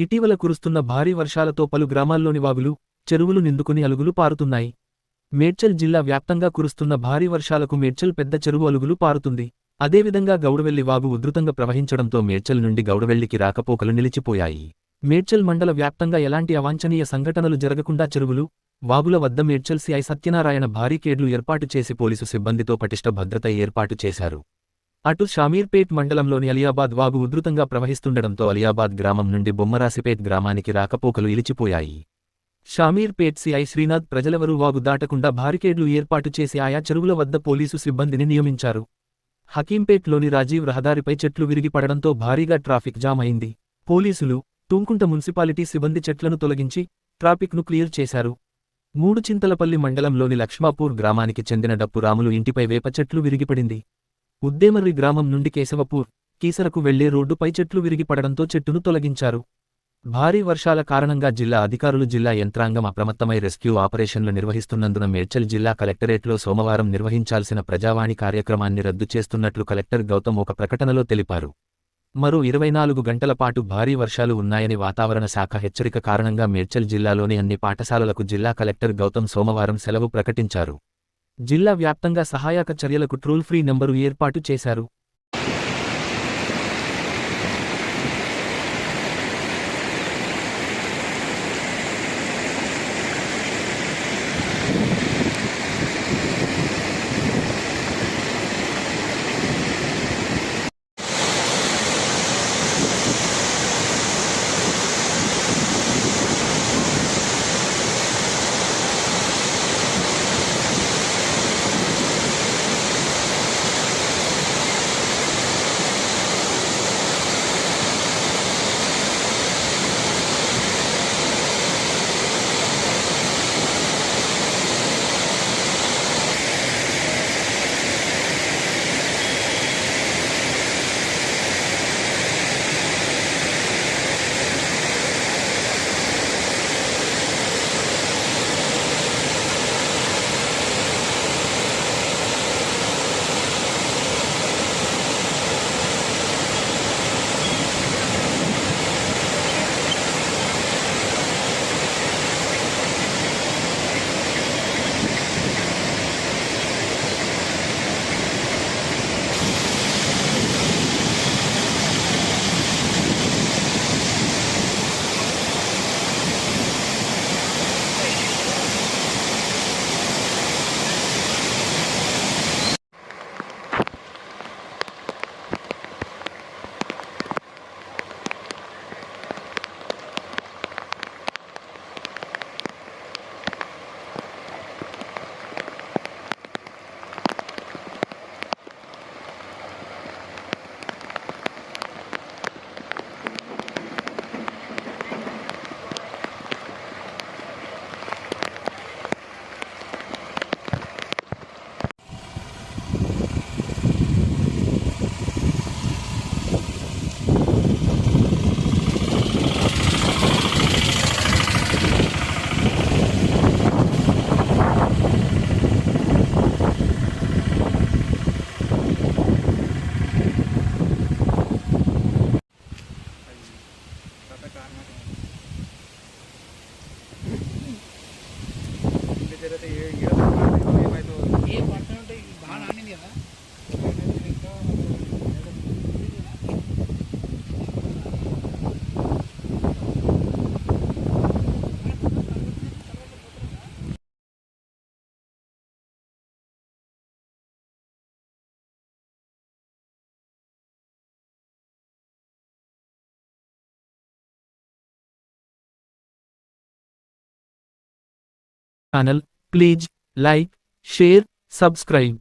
ఇటీవల కురుస్తున్న భారీ వర్షాలతో పలు గ్రామాల్లోని వాగులు, చెరువులు నిండుకుని అలుగులు పారుతున్నాయి. మేడ్చల్ జిల్లా వ్యాప్తంగా కురుస్తున్న భారీ వర్షాలకు మేడ్చల్ పెద్ద చెరువు అలుగులు పారుతుంది. అదేవిధంగా గౌడవెల్లి వాగు ఉధృతంగా ప్రవహించడంతో మేడ్చల్ నుండి గౌడవెల్లికి రాకపోకలు నిలిచిపోయాయి. మేడ్చల్ మండల వ్యాప్తంగా ఎలాంటి అవాంఛనీయ సంఘటనలు జరగకుండా చెరువులు, వాగుల వద్ద మేడ్చల్ సిఐ సత్యనారాయణ భారీకేడ్లు ఏర్పాటు చేసి పోలీసు సిబ్బందితో పటిష్ట భద్రత ఏర్పాటు చేశారు. అటు షామీర్పేట్ మండలంలోని అలియాబాద్ వాగు ఉధృతంగా ప్రవహిస్తుండడంతో అలియాబాద్ గ్రామం నుండి బొమ్మరాసిపేట్ గ్రామానికి రాకపోకలు నిలిచిపోయాయి. షామీర్పేట్ సిఐ శ్రీనాథ్ ప్రజలెవరూ వాగు దాటకుండా బారికేడ్లు ఏర్పాటు చేసి ఆయా చెరువుల వద్ద పోలీసు సిబ్బందిని నియమించారు. హకీంపేట్లోని రాజీవ్ రహదారిపై చెట్లు విరిగిపడడంతో భారీగా ట్రాఫిక్ జామ్ అయింది. పోలీసులు, తుంకుంట మున్సిపాలిటీ సిబ్బంది చెట్లను తొలగించి ట్రాఫిక్ను క్లియర్ చేశారు. మూడుచింతలపల్లి మండలంలోని లక్ష్మాపూర్ గ్రామానికి చెందిన డప్పు రాములు ఇంటిపై వేప చెట్లు విరిగిపడింది. ఉద్దేమర్రి గ్రామం నుండి కేశవపూర్, కీసరకు వెళ్లే రోడ్డుపై చెట్లు విరిగిపడడంతో చెట్టును తొలగించారు. భారీ వర్షాల కారణంగా జిల్లా అధికారులు, జిల్లా యంత్రాంగం అప్రమత్తమై రెస్క్యూ ఆపరేషన్లు నిర్వహిస్తున్నందున మేడ్చల్ జిల్లా కలెక్టరేట్లో సోమవారం నిర్వహించాల్సిన ప్రజావాణి కార్యక్రమాన్ని రద్దు చేస్తున్నట్లు కలెక్టర్ గౌతమ్ ఒక ప్రకటనలో తెలిపారు. మరో 24 గంటల పాటు భారీ వర్షాలు ఉన్నాయని వాతావరణ శాఖ హెచ్చరిక కారణంగా మేడ్చల్ జిల్లాలోని అన్ని పాఠశాలలకు జిల్లా కలెక్టర్ గౌతమ్ సోమవారం సెలవు ప్రకటించారు. జిల్లా వ్యాప్తంగా సహాయక చర్యలకు టోల్ ఫ్రీ నంబరు ఏర్పాటు చేశారు. Channel, please like, share, subscribe.